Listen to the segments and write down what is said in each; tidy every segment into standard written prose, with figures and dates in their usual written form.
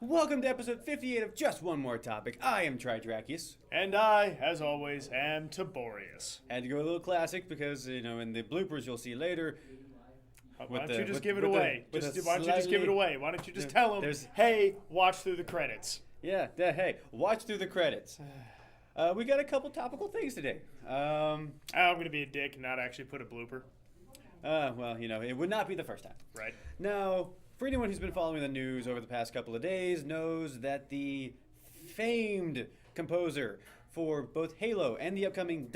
Welcome to episode 58 of Just One More Topic. I am Tridrachius. And I, as always, am Tiborius. Had to go a little classic because, in the bloopers you'll see later. Why don't you just give it away? Why don't you just give it away? Why don't you just tell them, hey, watch through the credits? Yeah, hey, watch through the credits. We got a couple topical things today. I'm going to be a dick and not actually put a blooper. It would not be the first time. Right. Now, for anyone who's been following the news over the past couple of days, knows that the famed composer for both Halo and the upcoming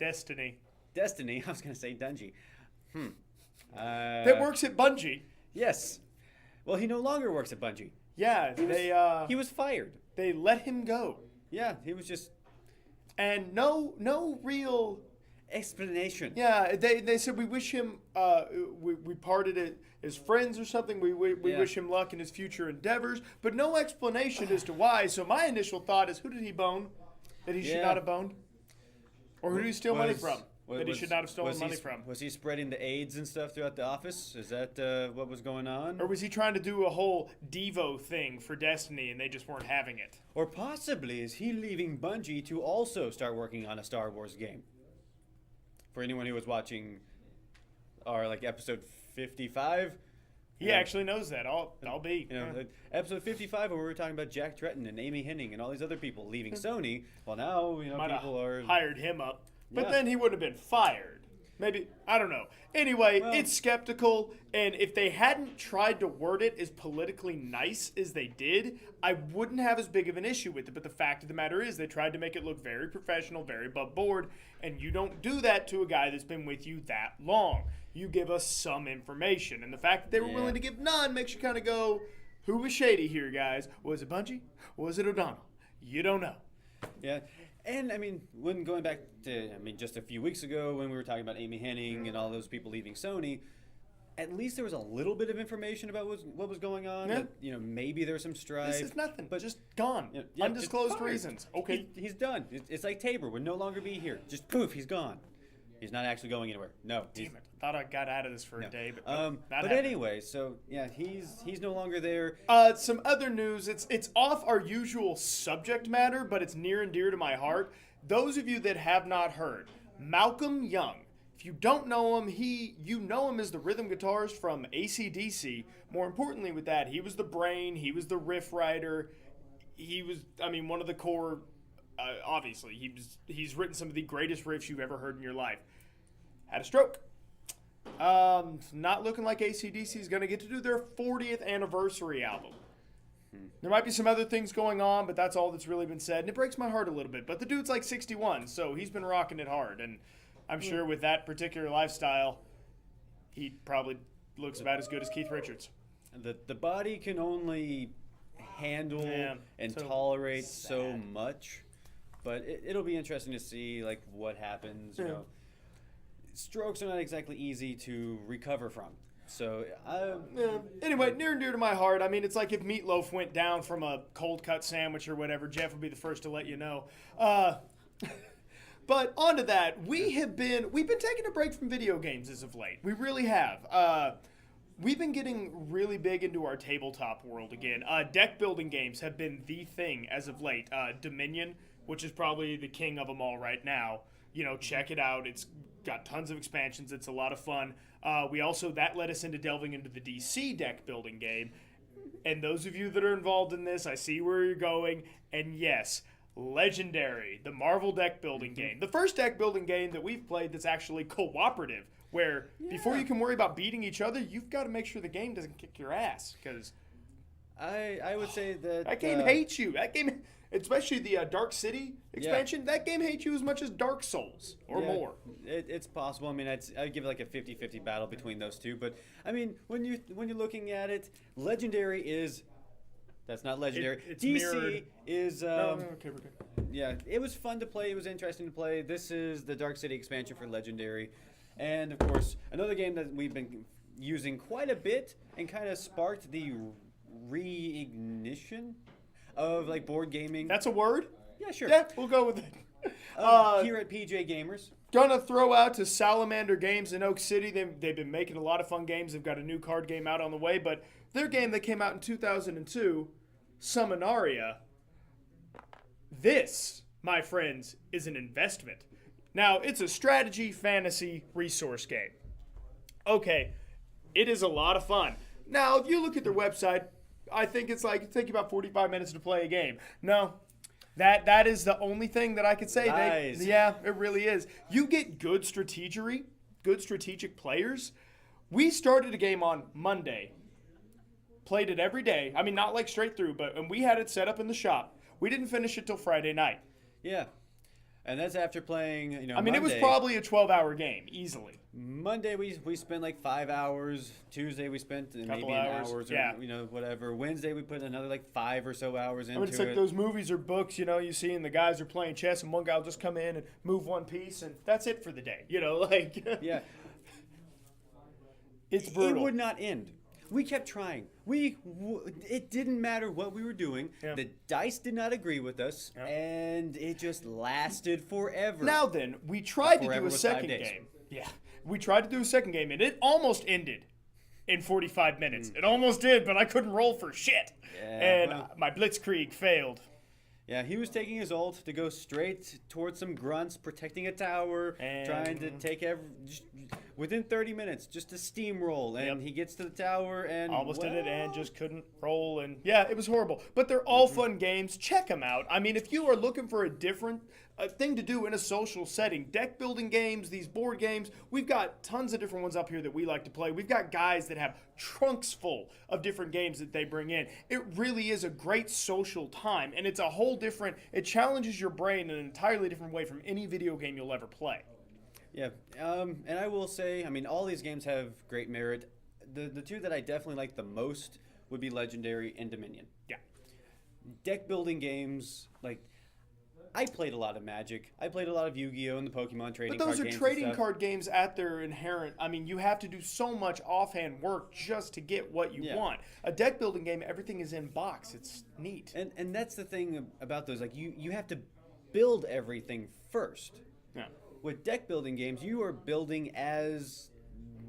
Destiny, I was going to say Bungie. that works at Bungie. Yes. Well, he no longer works at Bungie. Yeah, he was fired. They let him go. Yeah, he was just... And no real... explanation. Yeah, they said we wish him, we parted it as friends or something. We wish him luck in his future endeavors, but no explanation as to why. So my initial thought is, who did he bone that he should not have boned? Or who did he steal money from that he should not have stolen money from? Was he spreading the AIDS and stuff throughout the office? Is that what was going on? Or was he trying to do a whole Devo thing for Destiny and they just weren't having it? Or possibly is he leaving Bungie to also start working on a Star Wars game? For anyone who was watching our episode 55, he actually knows that. I'll be. Episode 55 where we were talking about Jack Tretton and Amy Hennig and all these other people leaving Sony. Well, now people are hired him up, but then he would have been fired. Maybe, I don't know. Anyway, it's skeptical, and if they hadn't tried to word it as politically nice as they did, I wouldn't have as big of an issue with it. But the fact of the matter is they tried to make it look very professional, very above board, and you don't do that to a guy that's been with you that long. You give us some information, and the fact that they were willing to give none makes you kind of go, who was shady here, guys? Was it Bungie? Was it O'Donnell? You don't know. Yeah. And, when going back to, just a few weeks ago when we were talking about Amy Hennig and all those people leaving Sony, at least there was a little bit of information about what was going on. Yeah. That, maybe there's some strife. This is nothing, but just gone. Undisclosed reasons. Okay. He's done. It's like Tabor would no longer be here. Just poof, he's gone. He's not actually going anywhere. No. Damn it. Thought I got out of this for a day, but but anyway, so he's no longer there. Some other news. It's off our usual subject matter, but it's near and dear to my heart. Those of you that have not heard, Malcolm Young. If you don't know him, you know him as the rhythm guitarist from AC/DC. More importantly with that, he was the brain, he was the riff writer. He was, one of the core, obviously. He's written some of the greatest riffs you've ever heard in your life. Had a stroke. Not looking like AC/DC is going to get to do their 40th anniversary album. There might be some other things going on, but that's all that's really been said. And it breaks my heart a little bit. But the dude's like 61, so he's been rocking it hard. And I'm sure with that particular lifestyle, he probably looks about as good as Keith Richards. The body can only handle and tolerate so much. But it'll be interesting to see what happens. Strokes are not exactly easy to recover from. So, Anyway, near and dear to my heart. It's like if Meatloaf went down from a cold cut sandwich or whatever. Jeff would be the first to let you know. But on to that, we've been taking a break from video games as of late. We really have. We've been getting really big into our tabletop world again. Deck building games have been the thing as of late. Dominion, which is probably the king of them all right now. Check it out. It's got tons of expansions. It's a lot of fun. That led us into delving into the DC deck building game. And those of you that are involved in this, I see where you're going. And yes, Legendary, the Marvel deck building game. The first deck building game that we've played that's actually cooperative, where before you can worry about beating each other, you've got to make sure the game doesn't kick your ass. Because I would say that game hates you. That game, especially the Dark City expansion, that game hates you as much as Dark Souls or more. It's possible. I'd give it a 50-50 battle between those two. But when you're looking at it, Legendary is. That's not Legendary. It's DC mirrored. is. Okay, we're good. Yeah, it was fun to play. It was interesting to play. This is the Dark City expansion for Legendary, and of course another game that we've been using quite a bit and kind of sparked the reignition of board gaming. That's a word? Yeah, sure. Yeah, we'll go with it. Here at PJ Gamers. Gonna throw out to Salamander Games in Oak City. They've been making a lot of fun games. They've got a new card game out on the way, but their game that came out in 2002 Summonaria, this, my friends, is an investment. Now, it's a strategy fantasy resource game. Okay, it is a lot of fun. Now, if you look at their website, I think it's like, take about 45 minutes to play a game. No, that is the only thing that I could say. Nice. Yeah, it really is. You get good strategic players. We started a game on Monday. Played it every day. I mean, not like straight through, and we had it set up in the shop. We didn't finish it till Friday night. Yeah. And that's after playing, I mean, Monday. It was probably a 12-hour game, easily. Monday we spent like 5 hours. Tuesday we spent maybe an hours. hour or whatever. Wednesday we put another like 5 or so hours into it. It's like those movies or books, you see, and the guys are playing chess, and one guy will just come in and move one piece, and that's it for the day. Yeah. It's brutal. It would not end. We kept trying. It didn't matter what we were doing. Yeah. The dice did not agree with us, and it just lasted forever. Now then, we tried to do a second game. Yeah, we tried to do a second game, and it almost ended in 45 minutes. It almost did, but I couldn't roll for shit. And my blitzkrieg failed. Yeah, he was taking his ult to go straight towards some grunts, protecting a tower, trying to take within 30 minutes, just to steamroll. And he gets to the tower and almost did it and just couldn't roll. And yeah, it was horrible. But they're all fun games. Check them out. I mean, if you are looking for a different thing to do in a social setting, deck building games, these board games, we've got tons of different ones up here that we like to play. We've got guys that have trunks full of different games that they bring in. It really is a great social time, and it's a whole different, it challenges your brain in an entirely different way from any video game you'll ever play. Yeah, and I will say, I mean, all these games have great merit. The two that I definitely like the most would be Legendary and Dominion. Yeah. Deck building games, like, I played a lot of Magic. I played a lot of Yu-Gi-Oh! And the Pokemon trading card games. But those are trading card games at their inherent. I mean, you have to do so much offhand work just to get what you want. A deck building game, everything is in box. It's neat. And that's the thing about those. Like, you have to build everything first. Yeah. With deck building games, you are building as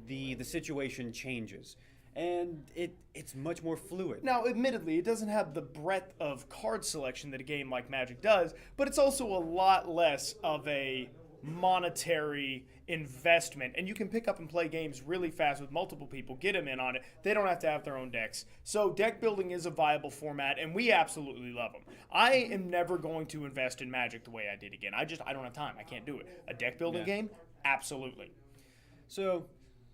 the situation changes. And it's much more fluid. Now, admittedly, it doesn't have the breadth of card selection that a game like Magic does, but it's also a lot less of a monetary investment. And you can pick up and play games really fast with multiple people, get them in on it. They don't have to have their own decks. So deck building is a viable format, and we absolutely love them. I am never going to invest in Magic the way I did again. I don't have time. I can't do it. A deck building game? Absolutely. So...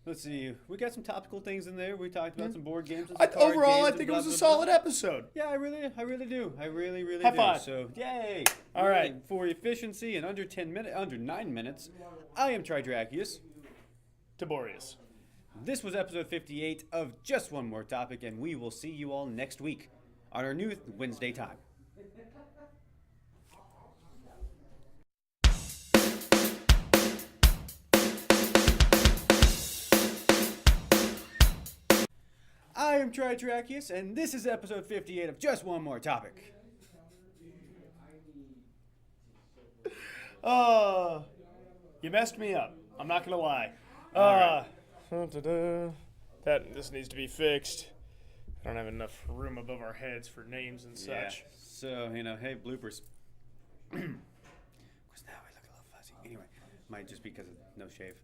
let's see. We got some topical things in there. We talked about some board games. Overall, I think it was a solid episode. Yeah, I really do. I really do. High five. So, yay! All right. For efficiency in under 9 minutes, I am Tridrachius. Tiborius. This was episode 58 of Just One More Topic, and we will see you all next week on our new Wednesday time. I am Tridrachius, and this is episode 58 of Just One More Topic. You messed me up. I'm not gonna lie. This needs to be fixed. I don't have enough room above our heads for names and such. Yeah. So, hey, bloopers. Because now I look a little fuzzy. Anyway, might just be because of no shave.